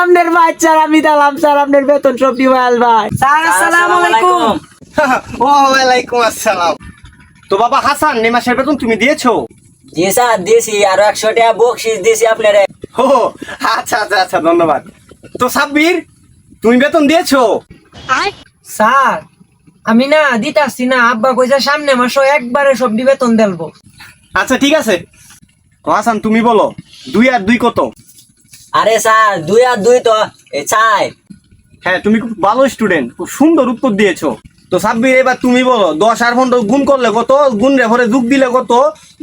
আপনার বাচ্চার আমি দিলাম স্যার আপনার বেতন সব দিবাল ভাই। স্যার আসসালামু আলাইকুম। ওয়ালাইকুম আসসালাম। তো বাবা হাসান, এই মাসের বেতন তুমি দিয়েছো? জি স্যার দিয়েছি, আরো 100 টাকা বকশিস দিয়েছি আপনারে। ও আচ্ছা আচ্ছা আচ্ছা, ধন্যবাদ। তো সাব্বির, তুমি বেতন দিয়েছো? স্যার আমি না দিতাছি না, আব্বা কইছে সামনে মাসও একবারে সব বেতন দেলবো। আচ্ছা ঠিক আছে। তো হাসান তুমি বলো, 2 আর 2 কত? আরে স্যার 2 আর 2 তো 4। হ্যাঁ, তুমি খুব ভালো স্টুডেন্ট, খুব সুন্দর উত্তর দিয়েছো। তো সাব্বির, এবার তুমি বলো 10 আর 15 গুণ করলে কত, গুণ রে ভরে যোগ দিলে কত,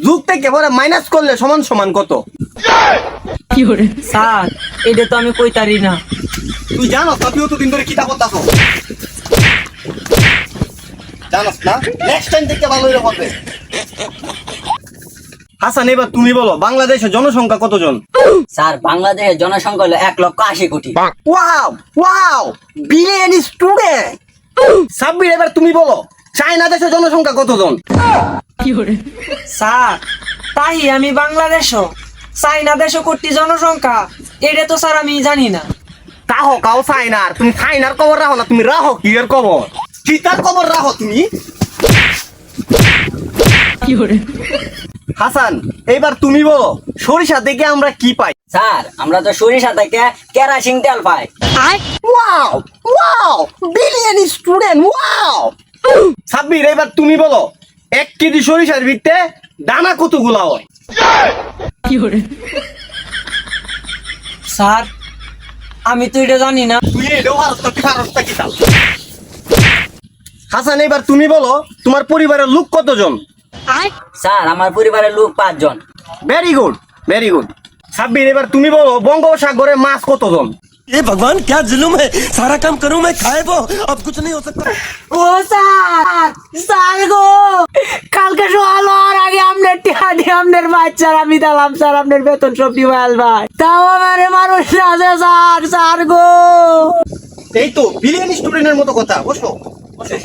যোগ থেকে ভরে মাইনাস করলে সমান সমান কত? স্যার এটা তো আমি কইতারি না। তুই জানো তুইও তো দিন ধরে কিতাব পড়তাছো, জানোস না? নেক্সট টাইম থেকে ভালো হইলে বলবে। হাসান, এবার তুমি বলো বাংলাদেশের জনসংখ্যা কতজন? স্যার বাংলাদেশের জনসংখ্যা হলো 1,80,00,000 কোটি। Wow wow, billion student. Sabbir, এবার তুমি বলো চায়না দেশের জনসংখ্যা কতজন? স্যার তাই আমি বাংলাদেশও চাইনা দেশও কোটি জনসংখ্যা, এটা তো স্যার আমি জানি না। কাহো কাও চায়নার, তুমি চায়নার খবর রাখো না, তুমি রাখো কি এর খবর, কি তার খবর রাখো তুমি। হাসান, এইবার তুমি বলো সরিষা থেকে আমরা কি পাই? স্যার আমরা তো সরিষা থেকে কেরাসিন তেল পাই। Wow wow, billion student, wow. Sabbir, এবার তুমি বলো 1 কেজি সরিষার ভিতরে দানা কতগুলা হয়? স্যার আমি তো এটা জানি না। তুই এটাও পারস্তা, কি পারস্তা কি তাল। হাসান, এবার তুমি বলো তোমার পরিবারের লোক কতজন? স্যার আমার পরিবারের লোক 5 জন। Very good very good. Sabbir, এবার তুমি বলো বঙ্গোপসাগরে মাছ কতজন? ये भगवान क्या जुल्म है, सारा काम करूं मैं खाए वो, अब कुछ नहीं हो सकता। ও স্যার, স্যার গো কালকে সকাল হওয়ার আগে আপনার টিয়া দিয়ে আপনার বাচ্চার আমি দিলাম স্যার আপনার বেতন সব দিবাল ভাই, তাও আমার মানুষ আছে স্যার। স্যার গো এই তো বিলিয়ন স্টুডেন্টের মতো কথা, বসো বসো।